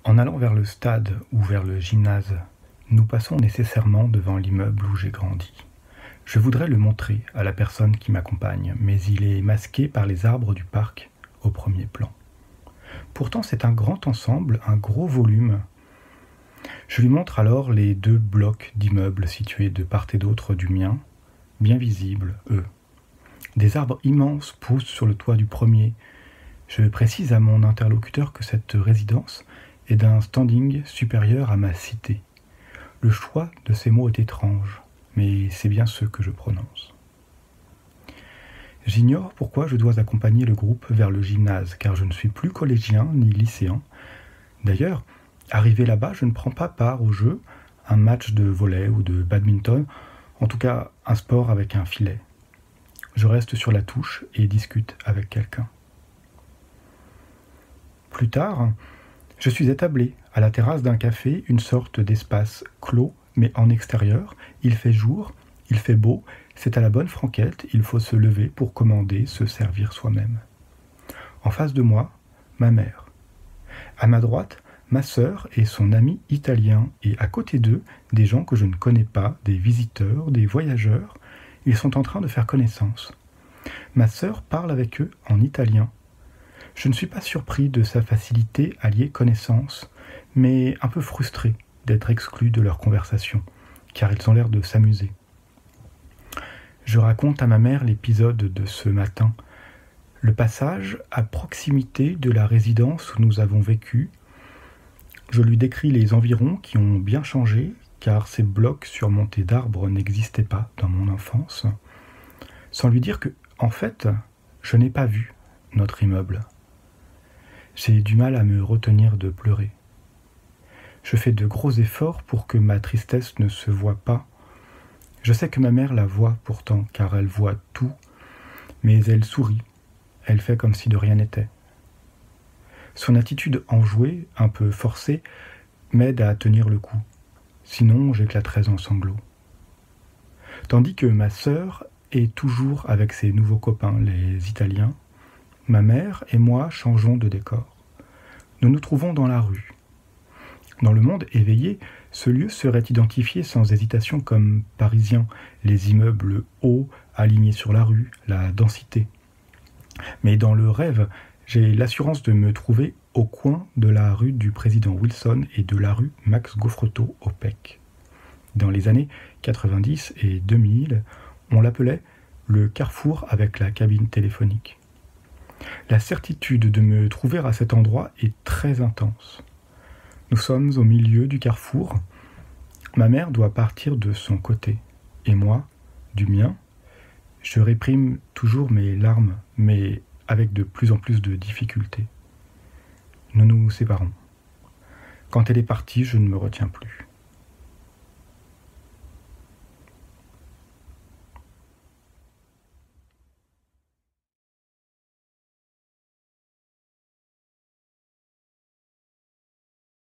En allant vers le stade ou vers le gymnase, nous passons nécessairement devant l'immeuble où j'ai grandi. Je voudrais le montrer à la personne qui m'accompagne, mais il est masqué par les arbres du parc au premier plan. Pourtant, c'est un grand ensemble, un gros volume. Je lui montre alors les 2 blocs d'immeubles situés de part et d'autre du mien, bien visibles, eux. Des arbres immenses poussent sur le toit du premier. Je précise à mon interlocuteur que cette résidence est d'un standing supérieur à ma cité. Le choix de ces mots est étrange, mais c'est bien ceux que je prononce. J'ignore pourquoi je dois accompagner le groupe vers le gymnase, car je ne suis plus collégien ni lycéen. D'ailleurs, arrivé là-bas, je ne prends pas part au jeu, un match de volley ou de badminton, en tout cas un sport avec un filet. Je reste sur la touche et discute avec quelqu'un. Plus tard, je suis établi à la terrasse d'un café, une sorte d'espace clos, mais en extérieur. Il fait jour, il fait beau, c'est à la bonne franquette, il faut se lever pour commander, se servir soi-même. En face de moi, ma mère. À ma droite, ma sœur et son ami italien, et à côté d'eux, des gens que je ne connais pas, des visiteurs, des voyageurs. Ils sont en train de faire connaissance. Ma sœur parle avec eux en italien. Je ne suis pas surpris de sa facilité à lier connaissance, mais un peu frustré d'être exclu de leur conversation, car ils ont l'air de s'amuser. Je raconte à ma mère l'épisode de ce matin, le passage à proximité de la résidence où nous avons vécu. Je lui décris les environs qui ont bien changé, car ces blocs surmontés d'arbres n'existaient pas dans mon enfance, sans lui dire que, en fait, je n'ai pas vu notre immeuble. J'ai du mal à me retenir de pleurer. Je fais de gros efforts pour que ma tristesse ne se voie pas. Je sais que ma mère la voit pourtant, car elle voit tout, mais elle sourit, elle fait comme si de rien n'était. Son attitude enjouée, un peu forcée, m'aide à tenir le coup. Sinon, j'éclaterais en sanglots. Tandis que ma sœur est toujours avec ses nouveaux copains, les Italiens, ma mère et moi changeons de décor. Nous nous trouvons dans la rue. Dans le monde éveillé, ce lieu serait identifié sans hésitation comme parisien, les immeubles hauts alignés sur la rue, la densité. Mais dans le rêve, j'ai l'assurance de me trouver au coin de la rue du président Wilson et de la rue Max Gaufretot au PEC. Dans les années 90 et 2000, on l'appelait le carrefour avec la cabine téléphonique. La certitude de me trouver à cet endroit est très intense. Nous sommes au milieu du carrefour. Ma mère doit partir de son côté, et moi, du mien. Je réprime toujours mes larmes, mais avec de plus en plus de difficultés. Nous nous séparons. Quand elle est partie, je ne me retiens plus.